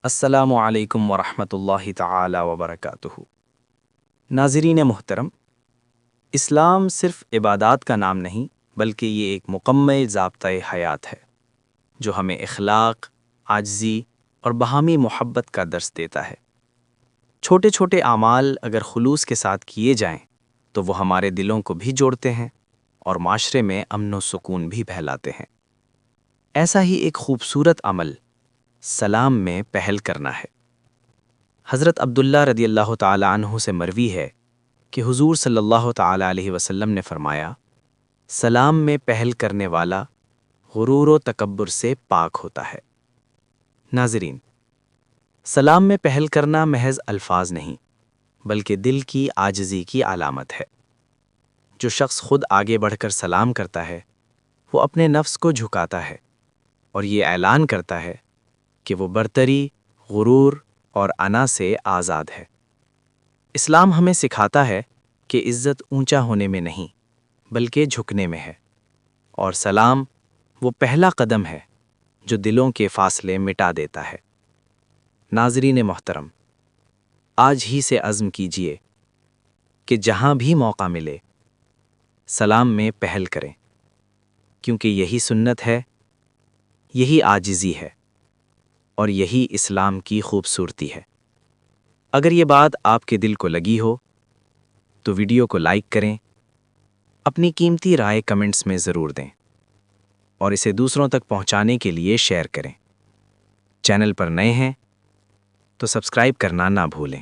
السلام علیکم ورحمۃ اللہ تعالی وبرکاتہ۔ ناظرین محترم، اسلام صرف عبادات کا نام نہیں بلکہ یہ ایک مکمل ضابطۂ حیات ہے جو ہمیں اخلاق، عاجزی اور باہمی محبت کا درس دیتا ہے۔ چھوٹے چھوٹے اعمال اگر خلوص کے ساتھ کیے جائیں تو وہ ہمارے دلوں کو بھی جوڑتے ہیں اور معاشرے میں امن و سکون بھی پھیلاتے ہیں۔ ایسا ہی ایک خوبصورت عمل سلام میں پہل کرنا ہے۔ حضرت عبداللہ رضی اللہ تعالی عنہ سے مروی ہے کہ حضور صلی اللہ تعالی علیہ وسلم نے فرمایا، سلام میں پہل کرنے والا غرور و تکبر سے پاک ہوتا ہے۔ ناظرین، سلام میں پہل کرنا محض الفاظ نہیں بلکہ دل کی عاجزی کی علامت ہے۔ جو شخص خود آگے بڑھ کر سلام کرتا ہے وہ اپنے نفس کو جھکاتا ہے اور یہ اعلان کرتا ہے کہ وہ برتری، غرور اور انا سے آزاد ہے۔ اسلام ہمیں سکھاتا ہے کہ عزت اونچا ہونے میں نہیں بلکہ جھکنے میں ہے، اور سلام وہ پہلا قدم ہے جو دلوں کے فاصلے مٹا دیتا ہے۔ ناظرین محترم، آج ہی سے عزم کیجئے کہ جہاں بھی موقع ملے سلام میں پہل کریں، کیونکہ یہی سنت ہے، یہی عاجزی ہے اور یہی اسلام کی خوبصورتی ہے۔ اگر یہ بات آپ کے دل کو لگی ہو تو ویڈیو کو لائک کریں، اپنی قیمتی رائے کمنٹس میں ضرور دیں اور اسے دوسروں تک پہنچانے کے لیے شیئر کریں۔ چینل پر نئے ہیں تو سبسکرائب کرنا نہ بھولیں۔